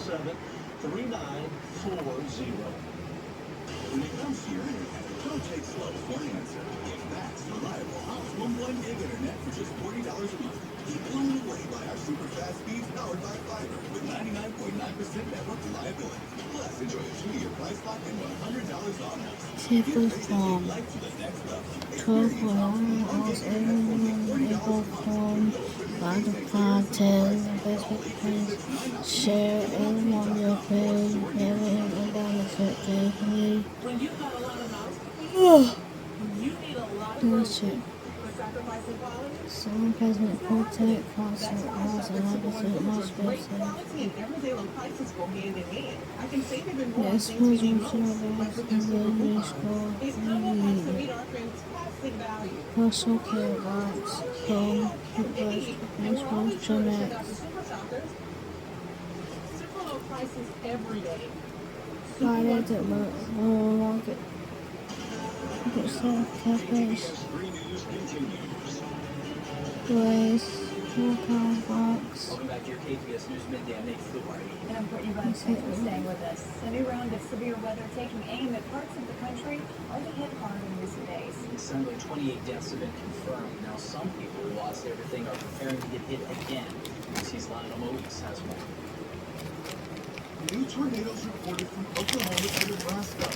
When it comes to your internet, don't take slow for an answer. Get fast, reliable, House 1.1 gig internet for just $40 a month. Be blown away by our super fast speeds powered by fiber with 99.9% network reliability. Plus, enjoy a 2-year price lock and $100 off. Table form. Life to the next level. 12 was able form by the content, Facebook friends, share and on your page, never even down the set gave me. When you've got a lot of mouths to feed, you need a lot of Bullshit. for sacrificing quality. Southern Plainsmen Quartet, concert, house, and opposite, most Great expensive. quality and everyday low prices go hand in hand. I can save even more on Yes, things we need was most, like with your super coupon. school, These promo packs to meet our fantastic value. personal care box, phone, toothbrush, And we're always toothpaste, sure Germ to check out X. the super shoppers. Super low prices every day. Friday at the Rivertown Market. Get some catfish. Glaze, 4-pound box. Welcome back to your KPS News Midday. I'm Nate Fluharty. And I'm Courtney Bunch. Thanks for staying with us. A new round of severe weather taking aim at parts of the country already hit hard in recent days. Suddenly, 28 deaths have been confirmed. Now, some people who lost everything are preparing to get hit again. UBC's Lionel Moise has more. New tornadoes reported from Oklahoma to Nebraska.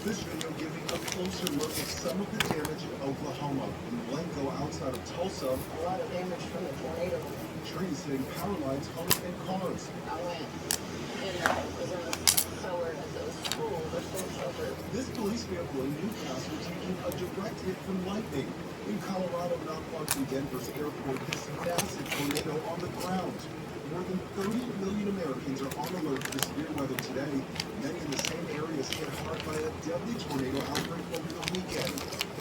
This video giving a closer look at some of the damage in Oklahoma. In Blanco, outside of Tulsa, A lot of damage from the tornado. trees hitting power lines, homes, and cars. I went in there, was in the cellar at those schools, or school shelters. This police vehicle in Newcastle taking a direct hit from lightning. In Colorado, not far from Denver's airport, this massive tornado on the ground. More than 30 million Americans are on alert for severe weather today. Many in the same areas hit hard by a deadly tornado outbreak over the weekend.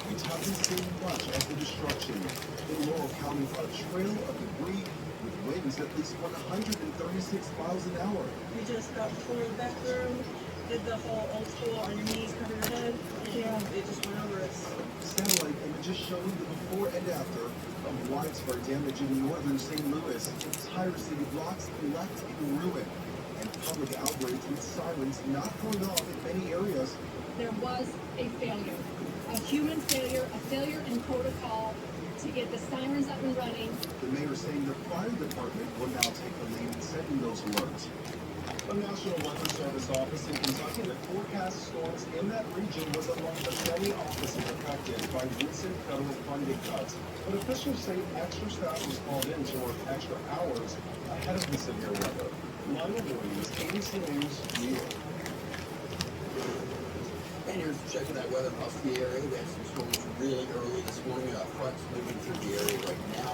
We haven't seen much of the destruction. In Laurel County, a trail of debris with winds at least 136 miles an hour. We just got before the back room, did the whole old school on your knees, cover your head. Yeah, it just went over us. Satellite images showing the before and after of widespread damage in northern St. Louis. Entire city blocks left in ruin. And public outrage with sirens not going off in many areas. There was a failure, a human failure, a failure in protocol to get the sirens up and running. The mayor saying the fire department will now take the lead in sending those alerts. A National Weather Service office in Kentucky that forecast storms in that region was among the many offices affected by recent federal funding cuts. But officials say extra staff was called in to work extra hours ahead of the severe weather. Lionel Moise, ABC News, New York. And here's checking that weather across the area. We had some storms really early this morning. Front's moving through the area right now.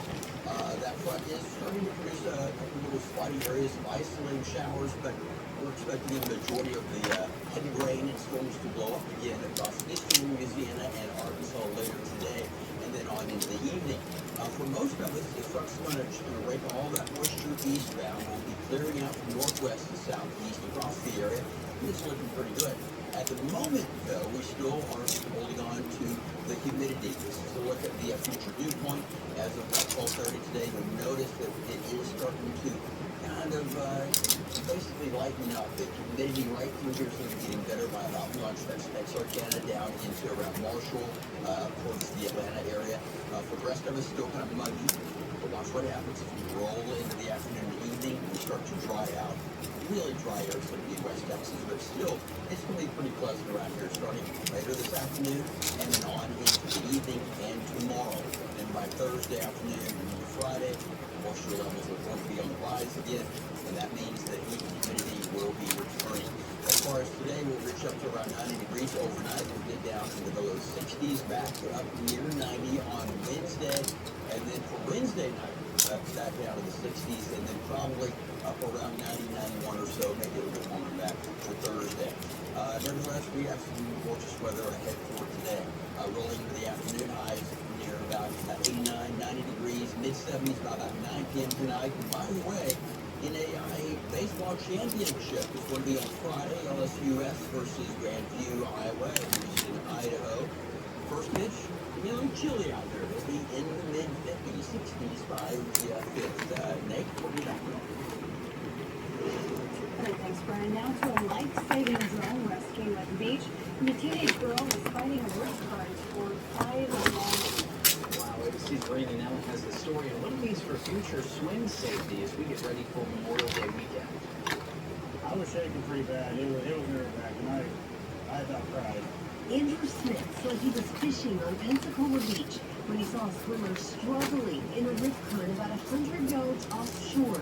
That front is starting to produce a couple little spotty areas of isolated showers, but we're expecting the majority of the heavy rain and storms to blow up again across eastern Louisiana and Arkansas later today, and then on into the evening. For most of us, the front's going to rake all that moisture eastbound. We'll be clearing out from northwest to southeast across the area. It's looking pretty good. At the moment, though, we still are holding on to the humidity. This is a look at the future dew point. As of about 12:30 today, you'll notice that it is starting to kind of basically lighten up. The humidity right through here is going to be getting better by about lunch. That's Texarkana down into around Marshall, towards the Atlanta area. For the rest of us, still kind of muggy. But watch what happens if we roll into the afternoon and evening and we start to dry out. Really dry air is going to be in West Texas, but still, it's going to be pretty pleasant around here starting later this afternoon and then on into the evening and tomorrow. And by Thursday afternoon and into Friday, moisture levels are going to be on the rise again, and that means that heat and humidity will be returning. As far as today, we'll reach up to around 90 degrees overnight. We'll get down into the low 60s, back to up near 90 on Wednesday, and then for Wednesday night, back down to the 60s, and then probably up around 90, 91 or so, maybe a little bit warmer back for Thursday. Nevertheless, we have some gorgeous weather ahead for today. Rolling into the afternoon, highs near about 89, 90 degrees, mid-70s by about 9 p.m. tonight. And by the way, NAIA baseball championship is going to be on Friday, LSUS versus Grandview, Iowa, Houston, Idaho. First pitch, a little chilly out there. It'll be in the mid-50s, 60s by the 5th. Nate, what do you got? Thanks, Brad. And now to a life-saving drone rescue at the beach. And the teenage girl was fighting a rip current for 5 long. Wow, ABC's Brandon Allen has the story on what it means for future swim safety as we get ready for Memorial Day weekend. I was shaking pretty bad. It was nerve wracking. I about cried. Andrew Smith said he was fishing on Pensacola Beach when he saw a swimmer struggling in a rip current about 100 yards offshore.